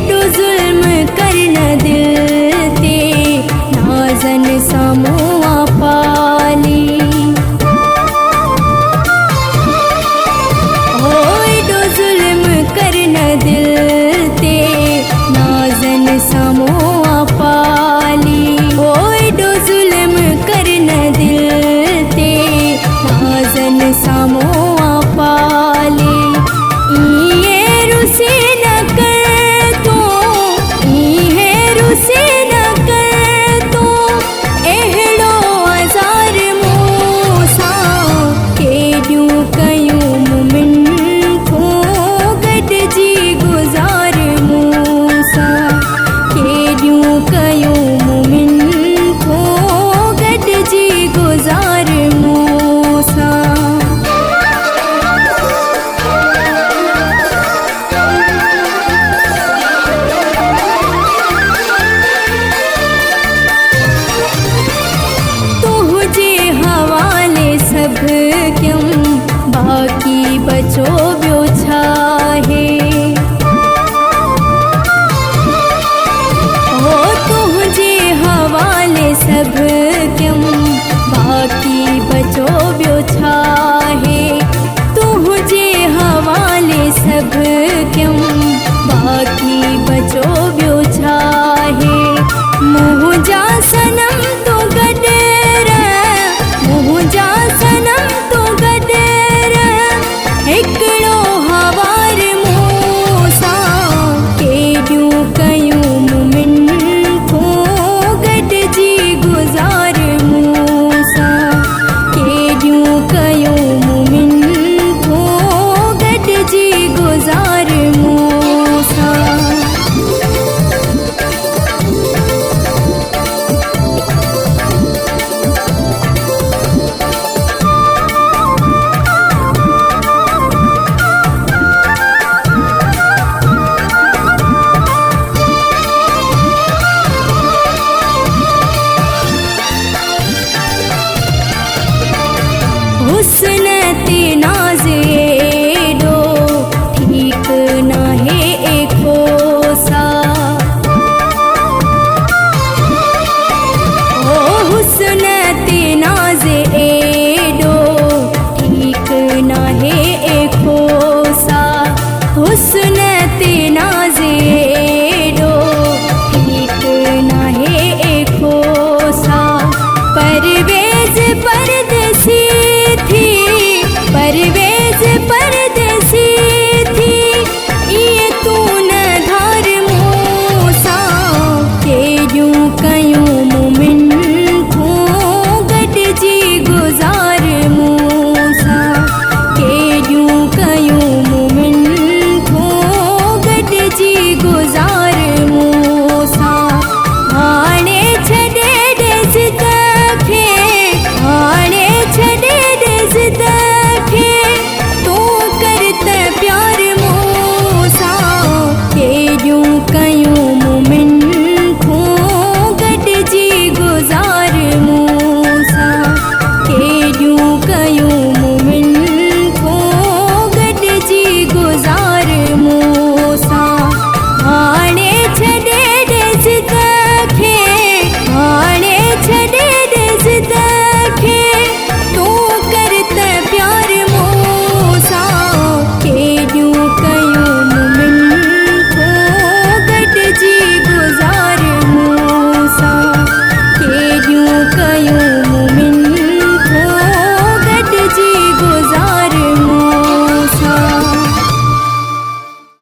एडो जुल्म करना दिल ते नाज़न सामुआ पाली। हो एडो जुल्म करना दिल ते नाज़न सामुआ पाली। हो एडो जुल्म करना दिल ते नाज़न सामुआ पाली। ये रुसे न कर तो, ये रुसे न कर तो एहड़ो अज़ार मूसा केॾियूं कयूं मुमिन को गॾिजी गुज़ार मूसा। केॾियूं कयूं मुमिन को गॾिजी गुज़ार मूसा। तुझे हवाले सब क्यों बाकी बचो ॿियो छा है। हो तुझे हवाले सब क्यों बाकी बचो ॿियो छा है। तुझे हवाले सब क्यों बाकी बचो ॿियो छा है।